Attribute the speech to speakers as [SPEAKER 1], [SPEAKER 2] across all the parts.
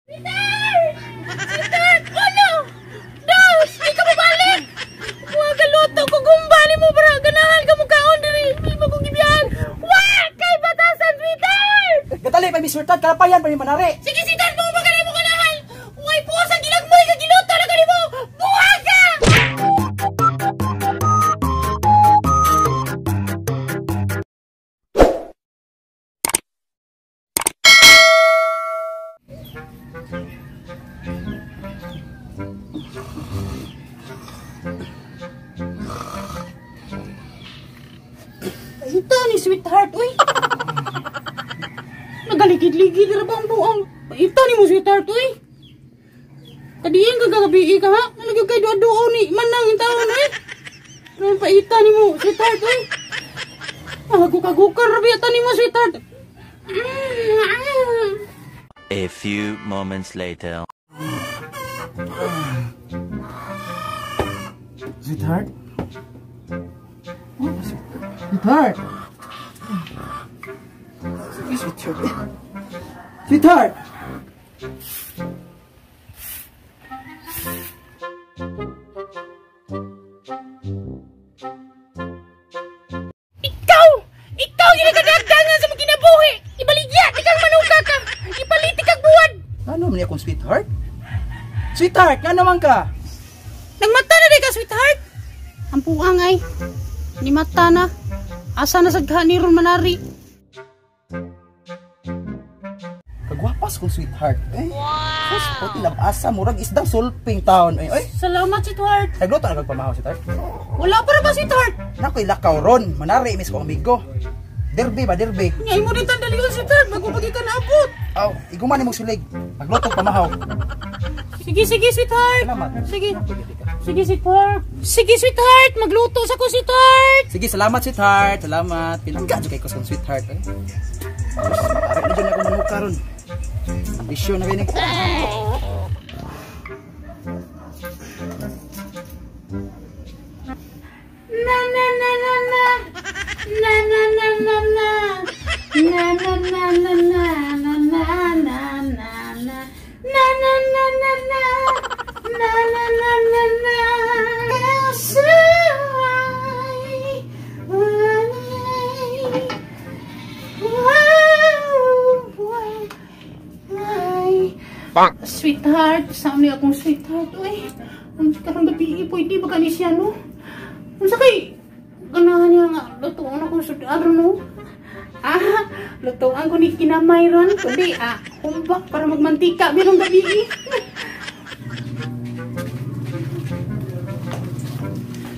[SPEAKER 1] Sweetheart! Sweetheart! Ano? Dos! Di ka mabalik! Huwag galuto ko gumbali mo para ganahan ka mukhaon diri. Hindi mo kong gibiyan. Wag! Kay batasan, sweetheart!
[SPEAKER 2] Gatali pa mi sweetheart kalapayan pa mi manari.
[SPEAKER 1] Sige, sweetheart mo magaling mo ganahan. Huwag po sa gilagmoy ka giluto na ganito mo. Buwag ka! Ito ni sweetheart, uy. Nagaligid-ligid na ba ang buong? Ito ni mo sweetheart, uy. Kadiin ka kagabi ka ha? Nalagyan kay doon ni manang yung taon, uy. Ano pa ita ni mo sweetheart, uy. Gukar-gukar rabi ito ni mo sweetheart.
[SPEAKER 3] A few moments later.
[SPEAKER 2] Sweetheart? Sweetheart? Sweetheart? Sweetheart?
[SPEAKER 1] Ikaw! Ikaw yung nagkadagdangan sa mga kinabuhi! Ibaligya! Ikang manuka ka! Ipaliti kang buwan!
[SPEAKER 2] Ano man akong sweetheart? Sweetheart, nga naman ka?
[SPEAKER 1] Nagmata na di ka, sweetheart! Ang puang ay, ni mata na. Asa na sagha ni ron manari.
[SPEAKER 2] Kagwapas kong sweetheart. Wow! Sus, puti labasa, murag isdang sulping taon. Ay,
[SPEAKER 1] Salamat, sweetheart.
[SPEAKER 2] nagluto na kagpamahaw, sweetheart.
[SPEAKER 1] Wala pa na ba, sweetheart?
[SPEAKER 2] Nako'y lakaw ron, manari, miss ko ang amigo. Derby ba, derby?
[SPEAKER 1] Ngayon mo din tandali ko, sweetheart. Bago pagi ka naabot.
[SPEAKER 2] Aw, iguman mong sulig. Nagluto pamahaw.
[SPEAKER 1] Sige, sige, sweetheart.
[SPEAKER 2] Salamat.
[SPEAKER 1] Sige. Sige, sweetheart. Sige, sweetheart. Magluto sa ko, sweetheart.
[SPEAKER 2] Sige, salamat, sweetheart. Salamat. Pinangga dyan kay ko sa sweetheart. Pare na dyan ako manuka ron. Ambisyon na kayo ni.
[SPEAKER 1] Na na na na na. Na na na na na. Na na na na na. Na na na na na. Na na na na na. Na na na na na. Sweetheart, saan akong sweetheart, uy. Ang karang gabi, pwede ba kani siya, no? Ang sakay, ganahan niya nga, lutuan akong sudaro, no? Lutuan ko ni kinamay ron, kundi, humbak para magmantika, birong gabi,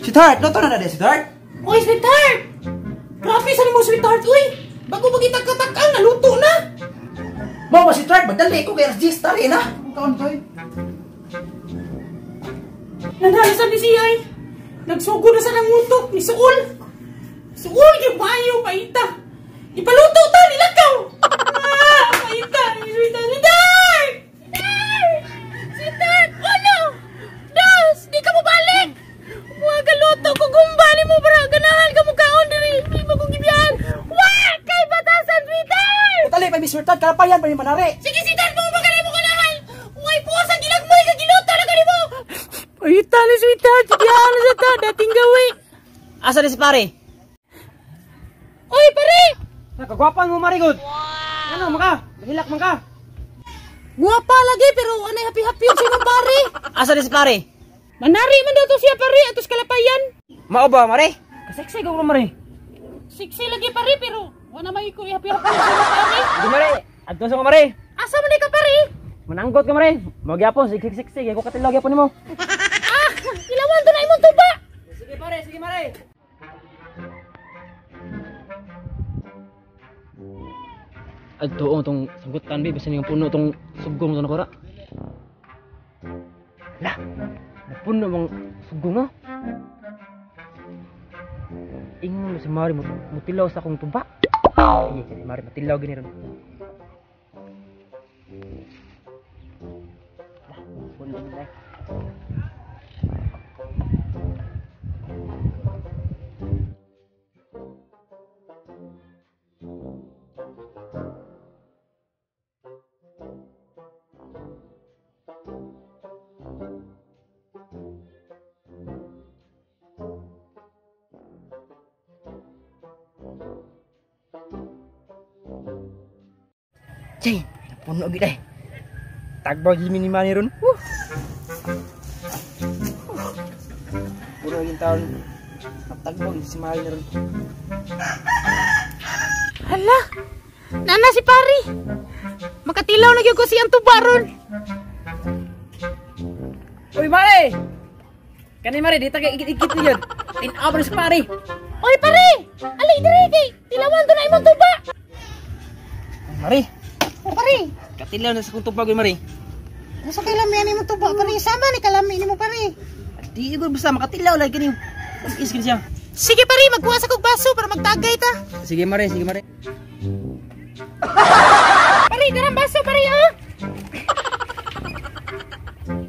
[SPEAKER 2] Sweetheart, luto na na din, sweetheart.
[SPEAKER 1] Uy, sweetheart! Grabe, saan mo, sweetheart, uy? Bago magitatak-takal, naluto na!
[SPEAKER 2] Mau ba, sweetheart? Magdali ko kay register, na. Kaon ko,
[SPEAKER 1] Nadalisan ni siya, ay. Nagsugod na sa nangutok, ni Suol. Suol, yung bayo, paita. Ipaluto ta, nilakaw! Paita, sweetheart, sweetheart! Sweetheart, ano? Dos, di ka mo balik! Huwag galuto ko gumbali mo para ganahan ka mukhaon diri. Hindi mo kong gibiyan. Wag! Kay batasan, sweetheart!
[SPEAKER 2] Gatali pa mi sweetheart kalapayan pa mi manari.
[SPEAKER 1] Sige, sweetheart mo magaling mo ganahan. Huwag po sa gilagmoy ka giluto na ganito mo. Paita ni sweetheart, sidihan na sa ta, dating gawi.
[SPEAKER 4] Asa di si pare?
[SPEAKER 1] Oy, pare!
[SPEAKER 4] Nakagwapan mo marigod. Wow. Ano maka? Mahilak man ka.
[SPEAKER 1] Guwapa lagi pero anay happy-happy yung sinong pare.
[SPEAKER 4] Asa di si pare?
[SPEAKER 1] Manari man daw to siya pare atos kalapayan.
[SPEAKER 4] Mao ba mare? Kaseksay ka mare.
[SPEAKER 1] Siksi lagi pare pero wala may ko happy-happy yung sinong pare.
[SPEAKER 4] Di mare. Adto sa ko mare.
[SPEAKER 1] Asa man ka pare?
[SPEAKER 4] Mananggot ka mare. Magyapon siksik ako katilog yapon nimo.
[SPEAKER 1] Ilawan to na imong tuba.
[SPEAKER 4] Sige pare, sige mare. Adto tong sagutan bi bisan yung puno tong sugong to nakora. Lah. Puno mong sugong ha. Ingon si Mari mutilaw sa akong tuba. Iya, si Mari matilaw gini ron. Lah, puno na. Jay, puno gid ay. Tagbaw gid ni Manny ron. Puro yung taon. Tagbaw si Manny ron.
[SPEAKER 1] Hala. Nana si pari. Makatilaw na gyud ko siyang tuba ron.
[SPEAKER 4] Uy, Mare! Kani Mare, di taga ikit-ikit ni yun. Tinaw si Mare.
[SPEAKER 1] Oy pare, alay dire kay tilawan to na imong tuba.
[SPEAKER 4] Mare,
[SPEAKER 1] O pare,
[SPEAKER 4] katilaw na sa kong tubag, Mare.
[SPEAKER 1] nasa kay lami ani mo tuba pare, sama ni kalami nimo pare.
[SPEAKER 4] Di ko basta makatilaw lang kani. Iskin siya.
[SPEAKER 1] Sige pare, magkuha sa kog baso para magtagay ta.
[SPEAKER 4] Sige Mare, sige Mare.
[SPEAKER 1] Pare, darang baso pare oh.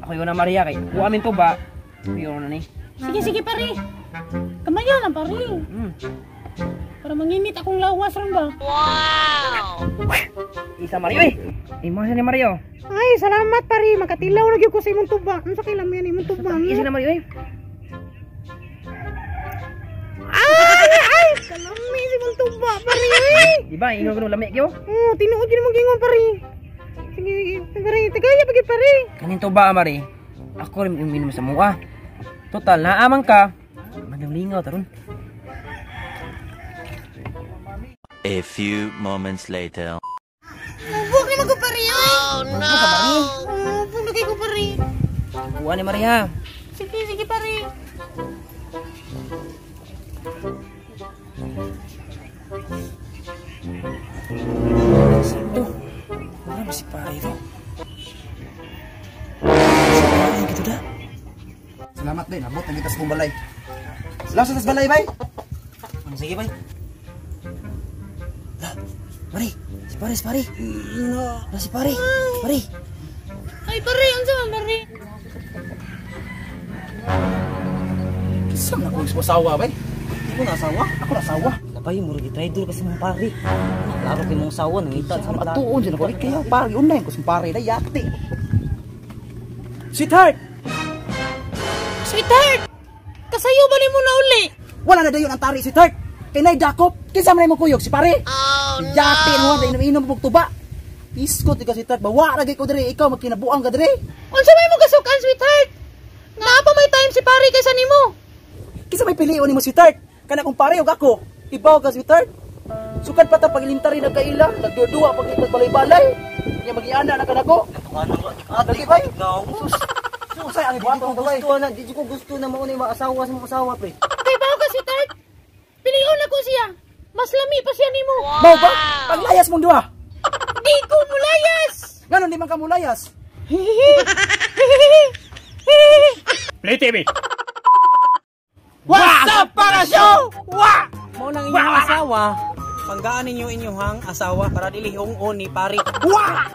[SPEAKER 4] Ako yun na Maria kay. Kuha amin to ba? Yun na ni.
[SPEAKER 1] Sige pare. Kamayan lang pare. Para manginit akong lawas ron ba.
[SPEAKER 4] Isa Mario eh. Imasa ni Mario.
[SPEAKER 1] Ay, salamat pare, makatilaw na gyud ko sa imong tuba. Unsa kay lami ani imong tuba?
[SPEAKER 4] Isa na Mario eh.
[SPEAKER 1] Ay, kalami si imong tuba pare.
[SPEAKER 4] Diba, ingon ko lamig yo.
[SPEAKER 1] Oh, tinuod gyud mo gingon pare. Sige, pare, tagaya pagi pare.
[SPEAKER 4] Kanin to ba Mari? Ako rin uminom sa mua. Total naamang ka. Maglingaw taron.
[SPEAKER 3] A few moments later.
[SPEAKER 1] Bug ni ko pare. Oh no. Bug na kay ko pare.
[SPEAKER 4] Kuha ni Maria.
[SPEAKER 1] Sige pare.
[SPEAKER 4] Ito. Wala ba si pare ito? Si pare gitu dah.
[SPEAKER 2] Salamat bay, nabot ang kita sa balay. Salamat sa balay bay.
[SPEAKER 4] Sige bay. Lah, Mari. Si pare. Lah si pare. Mari.
[SPEAKER 1] Ay pare, unsa man pare?
[SPEAKER 2] Kisam na ko asawa bay. Di ko na asawa, ako na asawa.
[SPEAKER 4] Labay mo rin traidor kasi mong pare. Laro kay mong sawa nangita sa mata.
[SPEAKER 2] Patuon dyan ako. Kaya pare, unay ko sa pare na yate. Sweetheart!
[SPEAKER 1] Sweetheart! Kasayo ba nimo na uli?
[SPEAKER 2] Wala na dayon ang tari, sweetheart. Kay nay dakop. Kinsa man mo kuyog si pare? Oh no! Yate mo na inom mo tuba. Iskot ka sweetheart. Bawa ra gay ko dire, ikaw magkinabuang ka dire.
[SPEAKER 1] Unsa may mo kasukan sweetheart? Nga pa may time si pare kaysa nimo.
[SPEAKER 2] Kinsa may pilion nimo sweetheart? Kana kung pare ug ako. Ibaw ka sweetheart. Sukad pa ta pagilimtari na kaila, nagduduwa pag ikot balay-balay. Nya magiana na kanako. Dali bay. Susay ang ibuhaton ko bay.
[SPEAKER 4] Di ko gusto na mauna yung asawa sa mga asawa pre.
[SPEAKER 1] Kay bawo ka sweetheart. Pilion ako siya. Mas lami pa siya nimo.
[SPEAKER 2] Mao ba? Paglayas mong duha.
[SPEAKER 1] Di ko mulayas.
[SPEAKER 2] Ganon di man ka mulayas.
[SPEAKER 5] Play TV.
[SPEAKER 4] What's up para show? Wa! Mo nang inyong asawa, panggaan ninyo inyong asawa para dili hong ni pare.
[SPEAKER 2] Wah!